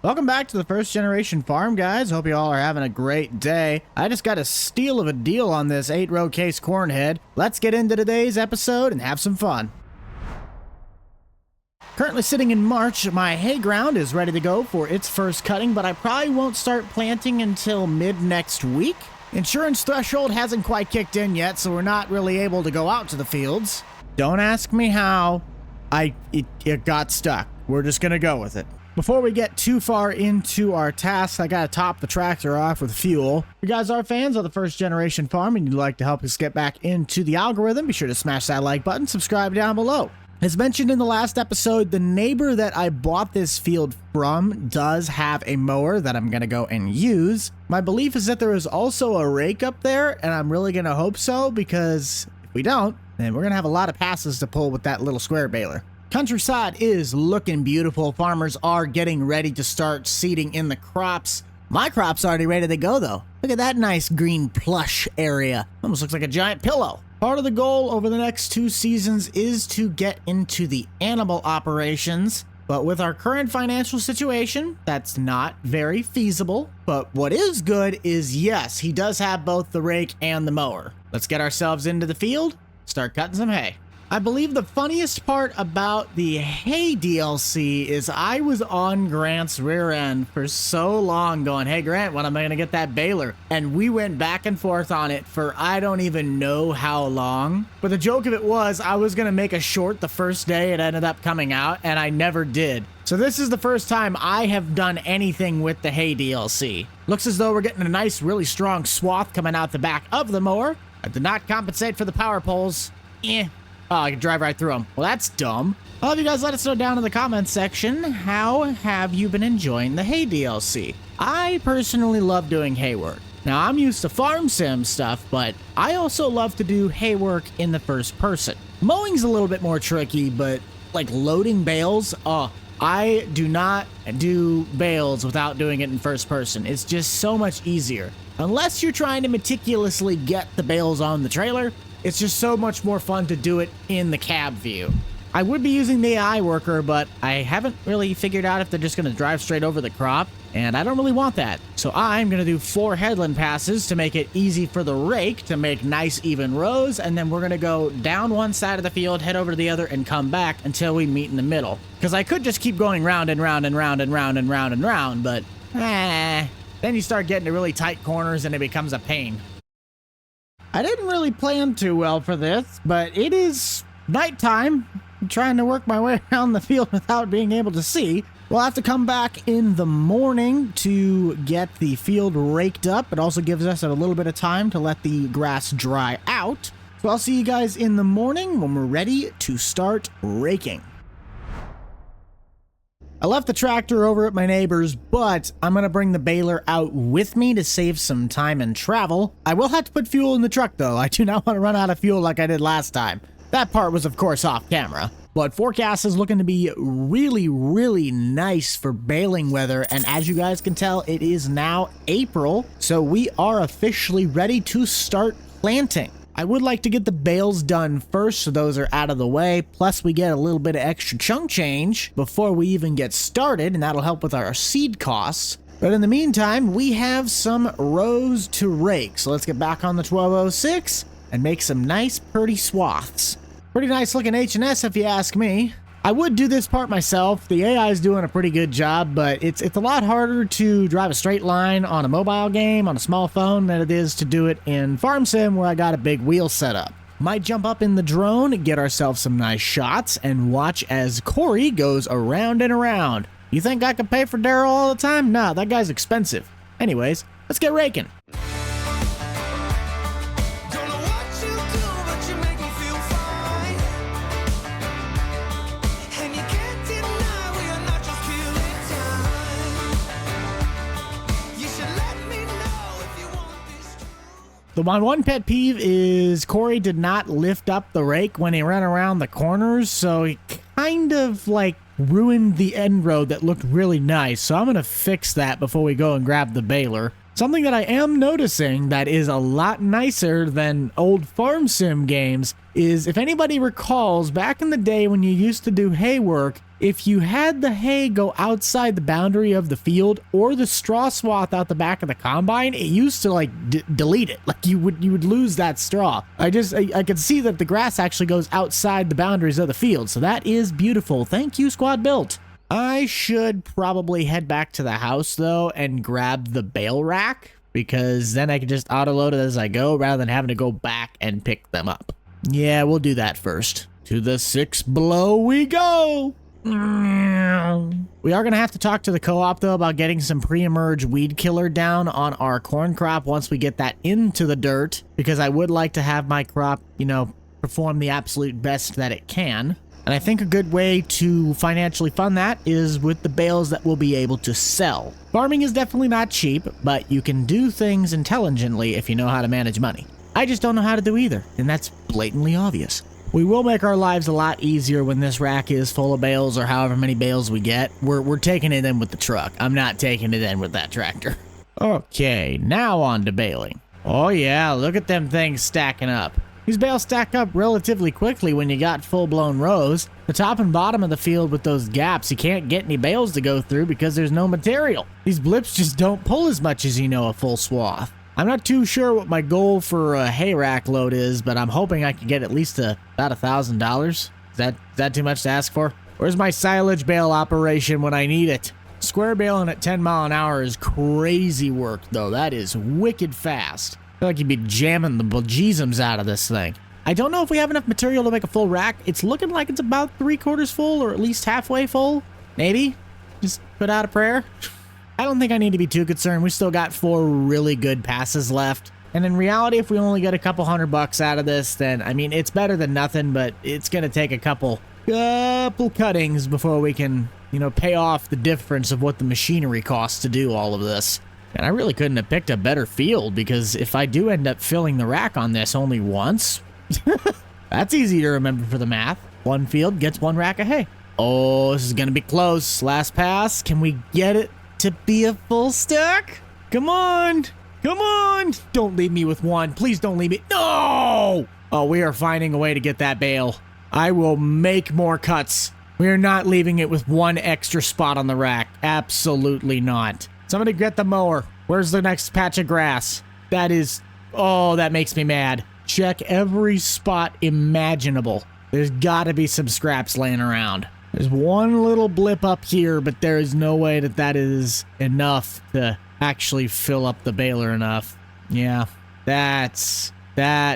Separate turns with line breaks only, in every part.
Welcome back to the First Generation Farm, guys. Hope you all are having a great day. I just got a steal of a deal on this 8-row case corn head. Let's get into today's episode and have some fun. Currently sitting in March, my hay ground is ready to go for its first cutting, but I probably won't start planting until mid next week. Insurance threshold hasn't quite kicked in yet, so we're not really able to go out to the fields. Don't ask me how. It got stuck. We're just gonna go with it. Before we get too far into our tasks, I gotta top the tractor off with fuel. If you guys are fans of the First Generation Farm and you'd like to help us get back into the algorithm, be sure to smash that like button, subscribe down below. As mentioned in the last episode, the neighbor that I bought this field from does have a mower that I'm gonna go and use. My belief is that there is also a rake up there, and I'm really gonna hope so, because if we don't, then we're gonna have a lot of passes to pull with that little square baler. Countryside is looking beautiful. Farmers are getting ready to start seeding in the crops. My crop's already ready to go, though. Look at that nice green plush area. Almost looks like a giant pillow. Part of the goal over the next 2 seasons is to get into the animal operations. But with our current financial situation, that's not very feasible. But what is good is, yes, he does have both the rake and the mower. Let's get ourselves into the field, start cutting some hay. I believe the funniest part about the hay DLC is I was on Grant's rear end for so long going, hey Grant, when am I going to get that baler? And we went back and forth on it for I don't even know how long. But the joke of it was I was going to make a short the first day it ended up coming out, and I never did. So this is the first time I have done anything with the hay DLC. Looks as though we're getting a nice, really strong swath coming out the back of the mower. I did not compensate for the power poles. Oh, I can drive right through them. Well, that's dumb. Well, if you guys let us know down in the comments section, how have you been enjoying the hay DLC? I personally love doing hay work. Now, I'm used to farm sim stuff, but I also love to do hay work in the first person. Mowing's a little bit more tricky, but like loading bales, I do not do bales without doing it in first person. It's just so much easier. Unless you're trying to meticulously get the bales on the trailer, it's just so much more fun to do it in the cab view. I would be using the AI worker, but I haven't really figured out if they're just going to drive straight over the crop, and I don't really want that. So I'm going to do 4 headland passes to make it easy for the rake to make nice even rows, and then we're going to go down one side of the field, head over to the other, and come back until we meet in the middle. Because I could just keep going round and round and round and round and round and round, but then you start getting to really tight corners and it becomes a pain. I didn't really plan too well for this, but it is nighttime. I'm trying to work my way around the field without being able to see. We'll have to come back in the morning to get the field raked up. It also gives us a little bit of time to let the grass dry out. So I'll see you guys in the morning when we're ready to start raking. I left the tractor over at my neighbor's, but I'm going to bring the baler out with me to save some time and travel. I will have to put fuel in the truck, though. I do not want to run out of fuel like I did last time. That part was, of course, off camera. But forecast is looking to be really, really nice for baling weather, and as you guys can tell, it is now April, so we are officially ready to start planting. I would like to get the bales done first, so those are out of the way, plus we get a little bit of extra chunk change before we even get started, and that'll help with our seed costs. But in the meantime, we have some rows to rake, so let's get back on the 1206 and make some nice, pretty swaths. Pretty nice looking H&S if you ask me. I would do this part myself. The AI is doing a pretty good job, but it's a lot harder to drive a straight line on a mobile game, on a small phone, than it is to do it in Farm Sim where I got a big wheel set up. Might jump up in the drone, get ourselves some nice shots, and watch as Corey goes around and around. You think I could pay for Daryl all the time? Nah, that guy's expensive. Anyways, let's get raking. My one pet peeve is Corey did not lift up the rake when he ran around the corners, so he kind of like ruined the end road that looked really nice. So I'm going to fix that before we go and grab the baler. Something that I am noticing that is a lot nicer than old farm sim games is if anybody recalls back in the day when you used to do hay work, if you had the hay go outside the boundary of the field or the straw swath out the back of the combine, it used to like delete it. Like you would lose that straw. I could see that the grass actually goes outside the boundaries of the field. So that is beautiful. Thank you, Squad Built. I should probably head back to the house though and grab the bale rack, because then I can just auto-load it as I go rather than having to go back and pick them up. Yeah, we'll do that first. To the 6 below we go! We are going to have to talk to the co-op though about getting some pre-emerge weed killer down on our corn crop once we get that into the dirt, because I would like to have my crop, you know, perform the absolute best that it can. And I think a good way to financially fund that is with the bales that we'll be able to sell. Farming is definitely not cheap, but you can do things intelligently if you know how to manage money. I just don't know how to do either, and that's blatantly obvious. We will make our lives a lot easier when this rack is full of bales or however many bales we get. We're taking it in with the truck. I'm not taking it in with that tractor. Okay, now on to baling. Oh yeah, look at them things stacking up. These bales stack up relatively quickly when you got full-blown rows. The top and bottom of the field with those gaps, you can't get any bales to go through because there's no material. These blips just don't pull as much as, you know, a full swath. I'm not too sure what my goal for a hay rack load is, but I'm hoping I can get at least about $1,000. Is that too much to ask for? Where's my silage bale operation when I need it? Square baling at 10 mile an hour is crazy work, though. That is wicked fast. I feel like you'd be jamming the bejesus out of this thing. I don't know if we have enough material to make a full rack. It's looking like it's about 3/4 full, or at least halfway full. Maybe. Just put out a prayer. I don't think I need to be too concerned. We still got 4 really good passes left. And in reality, if we only get a couple $100 out of this, then, I mean, it's better than nothing, but it's going to take a couple cuttings before we can, you know, pay off the difference of what the machinery costs to do all of this. And I really couldn't have picked a better field, because if I do end up filling the rack on this only once, that's easy to remember for the math. 1 field gets 1 rack of hay. Oh, this is going to be close. Last pass. Can we get it to be a full stack? Come on. Come on. Don't leave me with 1. Please don't leave me. No! Oh, we are finding a way to get that bale. I will make more cuts. We are not leaving it with 1 extra spot on the rack. Absolutely not. Somebody get the mower. Where's the next patch of grass? That is... Oh, that makes me mad. Check every spot imaginable. There's got to be some scraps laying around. There's 1 little blip up here, but there is no way that is enough to actually fill up the baler enough. Yeah, that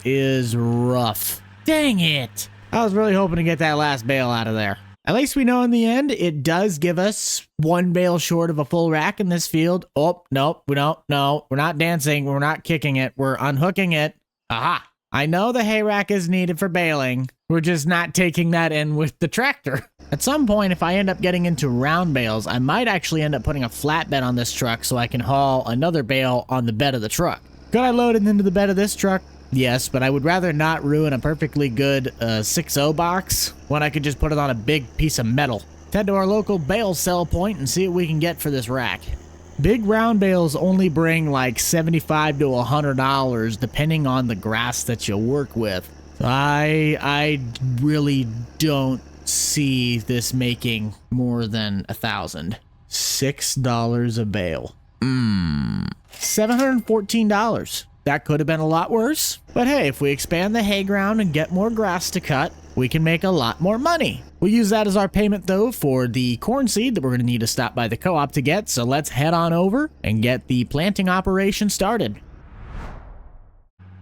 is rough. Dang it. I was really hoping to get that last bale out of there. At least we know in the end, it does give us 1 bale short of a full rack in this field. Oh, nope, we don't. No, we're not dancing. We're not kicking it. We're unhooking it. Aha. I know the hay rack is needed for baling. We're just not taking that in with the tractor. At some point, if I end up getting into round bales, I might actually end up putting a flatbed on this truck so I can haul another bale on the bed of the truck. Could I load it into the bed of this truck? Yes, but I would rather not ruin a perfectly good 6.0 box when I could just put it on a big piece of metal. Head to our local bale sell point and see what we can get for this rack. Big round bales only bring like $75 to $100 depending on the grass that you work with. So I really don't see this making more than $1,000. $6 a bale. $714. That could have been a lot worse. But hey, if we expand the hay ground and get more grass to cut, we can make a lot more money. We'll use that as our payment though for the corn seed that we're going to need to stop by the co-op to get. So let's head on over and get the planting operation started.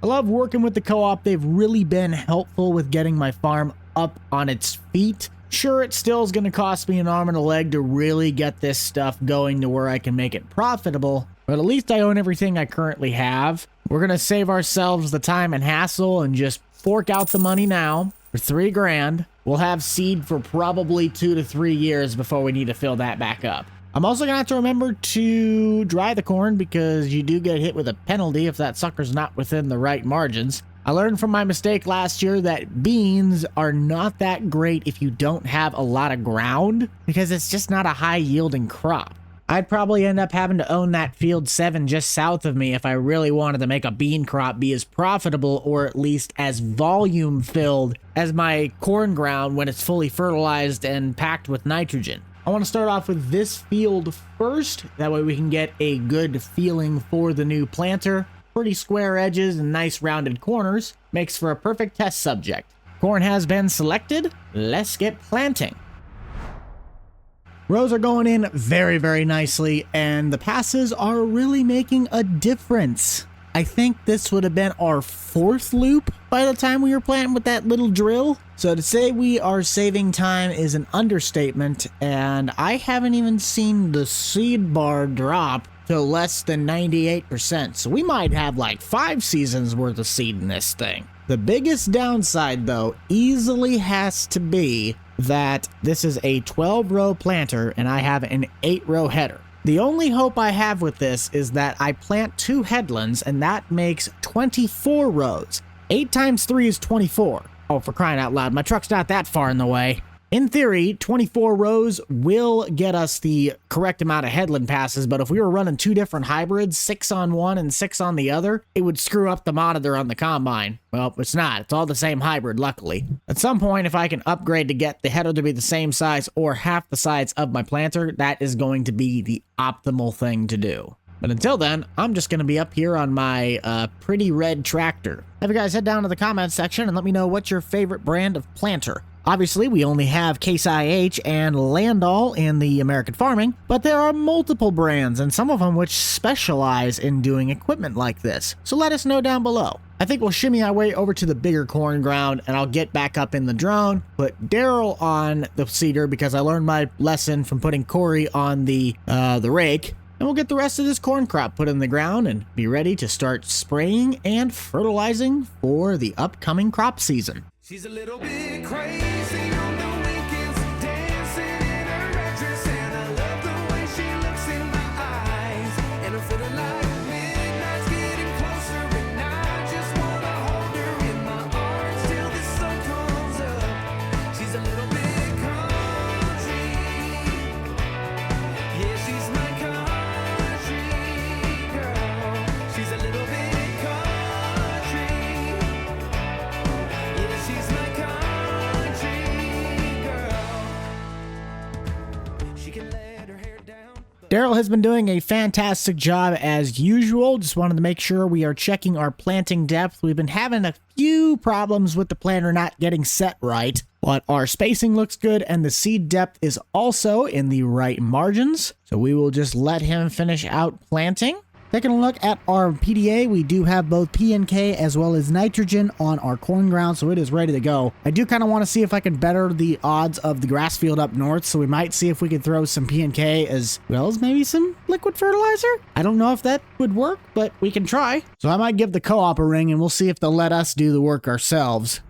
I love working with the co-op. They've really been helpful with getting my farm up on its feet. Sure, it still is going to cost me an arm and a leg to really get this stuff going to where I can make it profitable, but at least I own everything I currently have. We're going to save ourselves the time and hassle and just fork out the money now for $3 grand. We'll have seed for probably 2 to 3 years before we need to fill that back up. I'm also going to have to remember to dry the corn because you do get hit with a penalty if that sucker's not within the right margins. I learned from my mistake last year that beans are not that great if you don't have a lot of ground because it's just not a high yielding crop. I'd probably end up having to own that field 7 just south of me if I really wanted to make a bean crop be as profitable or at least as volume filled as my corn ground when it's fully fertilized and packed with nitrogen. I want to start off with this field first. That way we can get a good feeling for the new planter. Pretty square edges and nice rounded corners. Makes for a perfect test subject. Corn has been selected. Let's get planting. Rows are going in very, very nicely, and the passes are really making a difference. I think this would have been our 4th loop by the time we were planting with that little drill. So to say we are saving time is an understatement, and I haven't even seen the seed bar drop to less than 98%. So we might have like 5 seasons worth of seed in this thing. The biggest downside, though, easily has to be that this is a 12-row planter and I have an 8-row header. The only hope I have with this is that I plant 2 headlands and that makes 24 rows. 8 times 3 is 24. Oh, for crying out loud, my truck's not that far in the way. In theory, 24 rows will get us the correct amount of headland passes, but if we were running 2 different hybrids, 6 on one and 6 on the other, it would screw up the monitor on the combine. Well, it's not. It's all the same hybrid, luckily. At some point, if I can upgrade to get the header to be the same size or half the size of my planter, that is going to be the optimal thing to do. But until then, I'm just going to be up here on my pretty red tractor. Have you guys head down to the comments section and let me know what's your favorite brand of planter. Obviously, we only have Case IH and Landall in the American farming, but there are multiple brands, and some of them which specialize in doing equipment like this. So let us know down below. I think we'll shimmy our way over to the bigger corn ground, and I'll get back up in the drone, put Daryl on the seeder because I learned my lesson from putting Corey on the rake, and we'll get the rest of this corn crop put in the ground and be ready to start spraying and fertilizing for the upcoming crop season.
She's a little bit crazy on the weekends, dancing in her red dress, and I love the way she looks in my eyes. And I'm feeling like midnight's getting closer, and I just wanna hold her in my arms till the sun comes up. She's a little bit country, yeah, she's my country girl. She's a little bit country. She's my country girl. She can let her hair down.
Daryl has been doing a fantastic job as usual. Just wanted to make sure we are checking our planting depth. We've been having a few problems with the planter not getting set right, but our spacing looks good and the seed depth is also in the right margins. So we will just let him finish out planting. Taking a look at our PDA, we do have both P and K as well as nitrogen on our corn ground, so it is ready to go. I do kind of want to see if I can better the odds of the grass field up north, so we might see if we can throw some P and K as well as maybe some liquid fertilizer. I don't know if that would work, but we can try. So I might give the co-op a ring and we'll see if they'll let us do the work ourselves.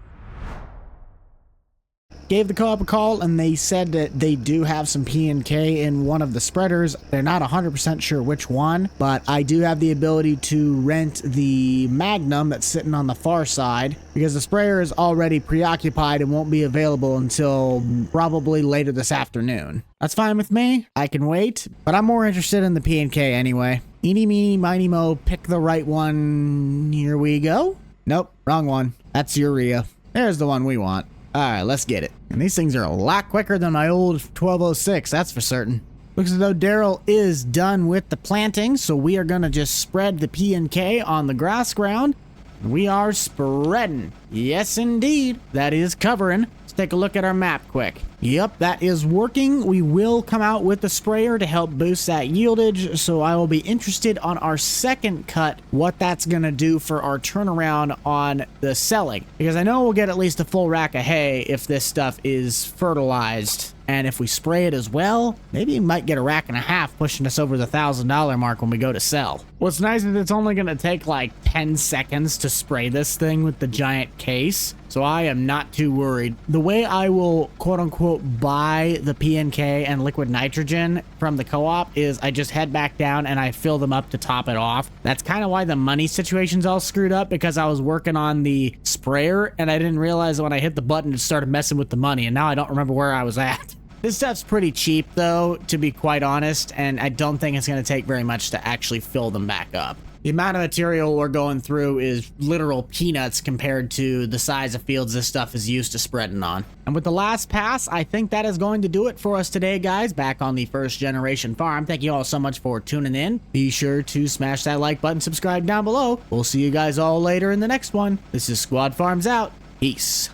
Gave the co-op a call and they said that they do have some P and K in one of the spreaders. They're not 100% sure which one, but I do have the ability to rent the Magnum that's sitting on the far side because the sprayer is already preoccupied and won't be available until probably later this afternoon. That's fine with me. I can wait, but I'm more interested in the P and K anyway. Eeny, meeny, miny, mo, pick the right one. Here we go. Nope, wrong one. That's urea. There's the one we want. All right, let's get it. And these things are a lot quicker than my old 1206, that's for certain. Looks as though Daryl is done with the planting, so we are gonna just spread the P and K on the grass ground. We are spreading. Yes, indeed. That is covering. Let's take a look at our map quick. Yep, that is working. We will come out with the sprayer to help boost that yieldage, so I will be interested on our second cut what that's going to do for our turnaround on the selling. Because I know we'll get at least a full rack of hay if this stuff is fertilized. And if we spray it as well, maybe we might get a rack and a half pushing us over the $1,000 mark when we go to sell. What's nice is it's only going to take like 10 seconds to spray this thing with the giant case. So I am not too worried. The way I will quote unquote buy the P&K and liquid nitrogen from the co-op is I just head back down and I fill them up to top it off. That's kind of why the money situation's all screwed up, because I was working on the sprayer and I didn't realize that when I hit the button it started messing with the money, and now I don't remember where I was at. This stuff's pretty cheap though, to be quite honest, and I don't think it's going to take very much to actually fill them back up. The amount of material we're going through is literal peanuts compared to the size of fields this stuff is used to spreading on. And with the last pass, I think that is going to do it for us today, guys, back on the First Generation Farm. Thank you all so much for tuning in. Be sure to smash that like button, subscribe down below. We'll see you guys all later in the next one. This is Squad Farms out. Peace.